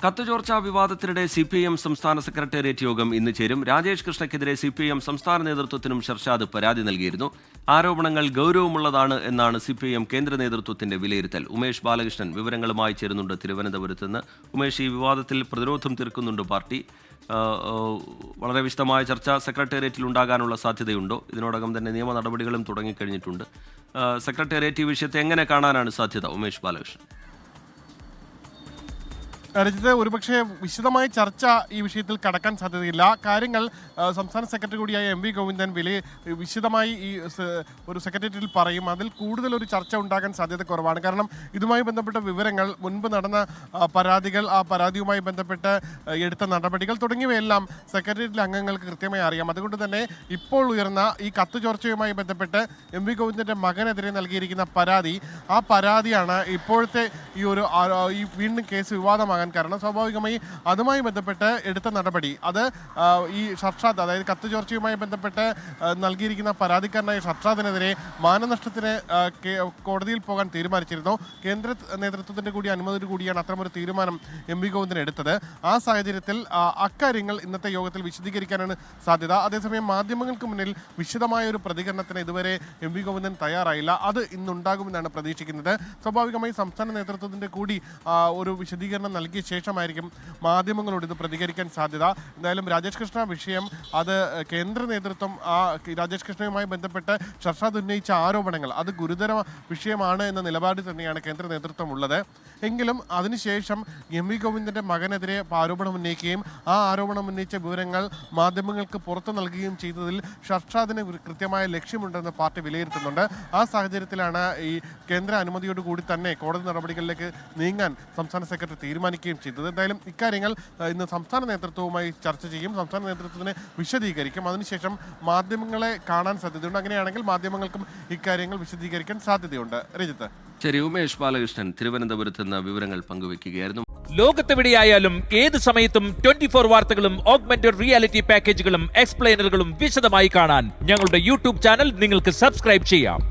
കത്തുചോർച്ചാ വിവാദത്തിനിടെ CPIM സംസ്ഥാന secretariat യോഗം ഇന്ന് ചേരും. രാജേഷ് കൃഷ്ണയ്ക്കെതിരെ സിപിഐഎം സംസ്ഥാന നേതൃത്വത്തിനും ഷർഷാദ് പരാതി നൽകിയിരുന്നു. ആരോപണങ്ങൾ ഗൗരവമുള്ളതാണ് എന്നാണ് സിപിഐഎം കേന്ദ്ര നേതൃത്വത്തിന്റെ വിലയിരുത്തൽ. ഉമേഷ് ബാലകൃഷ്ണൻ വിവരങ്ങളുമായി ചേരുന്നുണ്ട് തിരുവനന്തപുരത്ത് നിന്ന്. ഉമേഷ്, ഈ വിവാദത്തിൽ പ്രതിരോധം തീർക്കുന്നുണ്ട് പാർട്ടി. വളരെ വിശദമായ ചർച്ച സെക്രട്ടേറിയറ്റിൽ ഉണ്ടാകാനുള്ള സാധ്യതയുണ്ടോ? ഇതിനോടകം തന്നെ നിയമ നടപടികളും തുടങ്ങിക്കഴിഞ്ഞിട്ടുണ്ട്. സെക്രട്ടേറിയറ്റ് ഈ വിഷയത്തെ എങ്ങനെ കാണാനാണ് സാധ്യത? ഉമേഷ് ബാലകൃഷ്ണൻ. രജിത്ത്, ഒരുപക്ഷെ വിശദമായ ചർച്ച ഈ വിഷയത്തിൽ കടക്കാൻ സാധ്യതയില്ല. കാര്യങ്ങൾ സംസ്ഥാന സെക്രട്ടറി കൂടിയായ എം വി ഗോവിന്ദൻ വിശദമായി ഈ ഒരു സെക്രട്ടേറിയറ്റിൽ പറയും. അതിൽ കൂടുതൽ ഒരു ചർച്ച ഉണ്ടാകാൻ സാധ്യത കുറവാണ്. കാരണം ഇതുമായി ബന്ധപ്പെട്ട വിവരങ്ങൾ, മുൻപ് നടന്ന പരാതികൾ, ആ പരാതിയുമായി ബന്ധപ്പെട്ട് എടുത്ത നടപടികൾ തുടങ്ങിയവയെല്ലാം സെക്രട്ടേറിയറ്റിലെ അംഗങ്ങൾക്ക് കൃത്യമായി അറിയാം. അതുകൊണ്ട് തന്നെ ഇപ്പോൾ ഉയർന്ന ഈ കത്തുചോർച്ചയുമായി ബന്ധപ്പെട്ട് എം വി ഗോവിന്ദൻ്റെ മകനെതിരെ നൽകിയിരിക്കുന്ന പരാതി, ആ പരാതിയാണ് ഇപ്പോഴത്തെ ഈ വീണ്ടും കേസ് വിവാദമാകാൻ കാരണം. സ്വാഭാവികമായി അതുമായി ബന്ധപ്പെട്ട് എടുത്ത നടപടി, അത് ഈ ഷർഷാദ്, അതായത് കത്തുചോർച്ചയുമായി ബന്ധപ്പെട്ട് നൽകിയിരിക്കുന്ന പരാതിക്കാരനായ ഷർഷാദിനെതിരെ മാനനഷ്ടത്തിന് കോടതിയിൽ പോകാൻ തീരുമാനിച്ചിരുന്നു. കേന്ദ്ര നേതൃത്വത്തിന്റെ കൂടി അനുമതി കൂടിയാണ് അത്തരമൊരു തീരുമാനം എം വി ഗോവിന്ദൻ എടുത്തത്. ആ സാഹചര്യത്തിൽ അക്കാര്യങ്ങൾ ഇന്നത്തെ യോഗത്തിൽ വിശദീകരിക്കാനാണ് സാധ്യത. അതേസമയം മാധ്യമങ്ങൾക്ക് മുന്നിൽ വിശദമായ ഒരു പ്രതികരണത്തിന് ഇതുവരെ എം വി ഗോവിന്ദൻ തയ്യാറായില്ല. അത് ഇന്നുണ്ടാകുമെന്നാണ് പ്രതീക്ഷിക്കുന്നത്. സ്വാഭാവികമായി സംസ്ഥാന നേതൃത്വത്തിന്റെ കൂടി ഒരു വിശദീകരണം നൽകിയ ശേഷമായിരിക്കും മാധ്യമങ്ങളോട് ഇത് പ്രതികരിക്കാൻ സാധ്യത. എന്തായാലും രാജേഷ് കൃഷ്ണ വിഷയം, അത് കേന്ദ്ര നേതൃത്വം രാജേഷ് കൃഷ്ണയുമായി ബന്ധപ്പെട്ട് ഷർഷാദ് ഉന്നയിച്ച ആരോപണങ്ങൾ, അത് ഗുരുതര വിഷയമാണ് എന്ന നിലപാടിൽ തന്നെയാണ് കേന്ദ്ര നേതൃത്വം ഉള്ളത്. എങ്കിലും അതിനുശേഷം എം വി ഗോവിന്ദൻ്റെ മകനെതിരെ ആരോപണം ഉന്നയിക്കുകയും ആ ആരോപണം ഉന്നയിച്ച വിവരങ്ങൾ മാധ്യമങ്ങൾക്ക് പുറത്തു നൽകുകയും ചെയ്തതിൽ ഷർഷാദിന് കൃത്യമായ ലക്ഷ്യമുണ്ടെന്ന് പാർട്ടി വിലയിരുത്തുന്നുണ്ട്. ആ സാഹചര്യത്തിലാണ് ഈ കേന്ദ്ര അനുമതിയോടുകൂടി തന്നെ കോടതി നടപടികളിലേക്ക് നീങ്ങാൻ സംസ്ഥാന സെക്രട്ടറി തീരുമാനിക്കുകയും ചെയ്തത്. എന്തായാലും ഇക്കാര്യങ്ങൾ ഇന്ന് സംസ്ഥാന നേതൃത്വവുമായി ചർച്ച ചെയ്യും. സംസ്ഥാന നേതൃത്വത്തിന് വിശദീകരിക്കും. അതിനുശേഷം മാധ്യമങ്ങളെ കാണാൻ സാധ്യതയുണ്ട്. അങ്ങനെയാണെങ്കിൽ മാധ്യമങ്ങൾക്കും ഇക്കാര്യങ്ങൾ വിശദീകരിക്കാൻ സാധ്യതയുണ്ട്. രജിത്ത്. ശരി, ഉമേഷ് ബാലകൃഷ്ണൻ തിരുവനന്തപുരത്ത് നിന്ന് വിവരങ്ങൾ പങ്കുവയ്ക്കുകയായിരുന്നു. ലോകത്തെവിടെയായാലും ഏത് സമയത്തും 24 വാർത്തകളും ഓഗ്മെന്റഡ് റിയാലിറ്റി പാക്കേജുകളും എക്സ്പ്ലെയിനറുകളും വിശദമായി കാണാൻ ഞങ്ങളുടെ യൂട്യൂബ് ചാനൽ നിങ്ങൾക്ക് സബ്സ്ക്രൈബ് ചെയ്യാം.